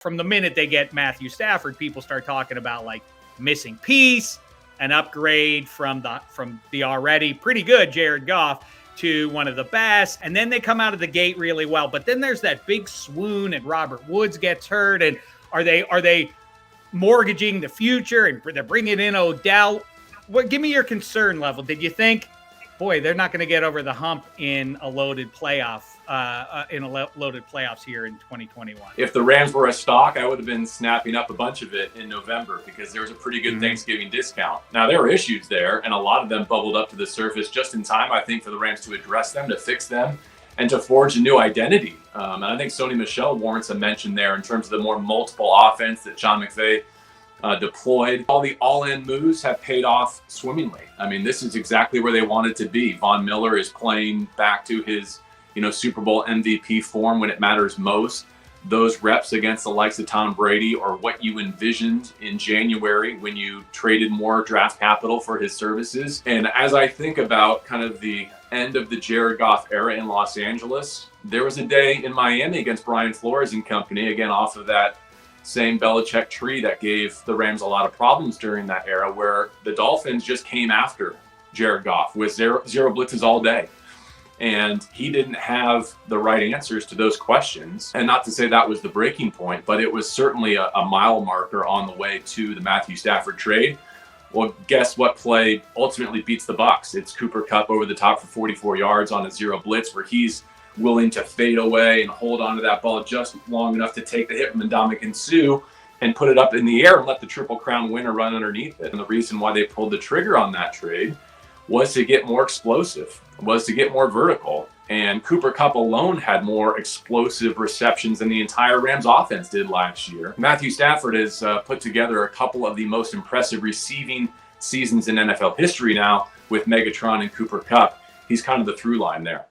from the minute they get Matthew Stafford, people start talking about like missing piece, an upgrade from the already pretty good Jared Goff to one of the best. And then they come out of the gate really well. But then there's that big swoon and Robert Woods gets hurt. And are they mortgaging the future and they're bringing in Odell? Give me your concern level. Did you think, boy, they're not going to get over the hump in a loaded playoffs here in 2021? If the Rams were a stock, I would have been snapping up a bunch of it in November because there was a pretty good Thanksgiving discount. Now, there were issues there, and a lot of them bubbled up to the surface just in time, I think, for the Rams to address them, to fix them, and to forge a new identity. And I think Sony Michel warrants a mention there in terms of the more multiple offense that Sean McVay deployed. All the all-in moves have paid off swimmingly. I mean, this is exactly where they wanted to be. Von Miller is playing back to his, Super Bowl MVP form when it matters most. Those reps against the likes of Tom Brady are what you envisioned in January when you traded more draft capital for his services. And as I think about kind of the end of the Jared Goff era in Los Angeles, there was a day in Miami against Brian Flores and company, again, off of that same Belichick tree that gave the Rams a lot of problems during that era, where the Dolphins just came after Jared Goff with zero blitzes all day. And he didn't have the right answers to those questions. And not to say that was the breaking point, but it was certainly a mile marker on the way to the Matthew Stafford trade. Well, guess what play ultimately beats the Bucs? It's Cooper Kupp over the top for 44 yards on a zero blitz, where he's willing to fade away and hold onto that ball just long enough to take the hit from Ndamukong Suh and put it up in the air and let the Triple Crown winner run underneath it. And the reason why they pulled the trigger on that trade was to get more explosive, was to get more vertical. And Cooper Kupp alone had more explosive receptions than the entire Rams offense did last year. Matthew Stafford has put together a couple of the most impressive receiving seasons in NFL history now with Megatron and Cooper Kupp. He's kind of the through line there.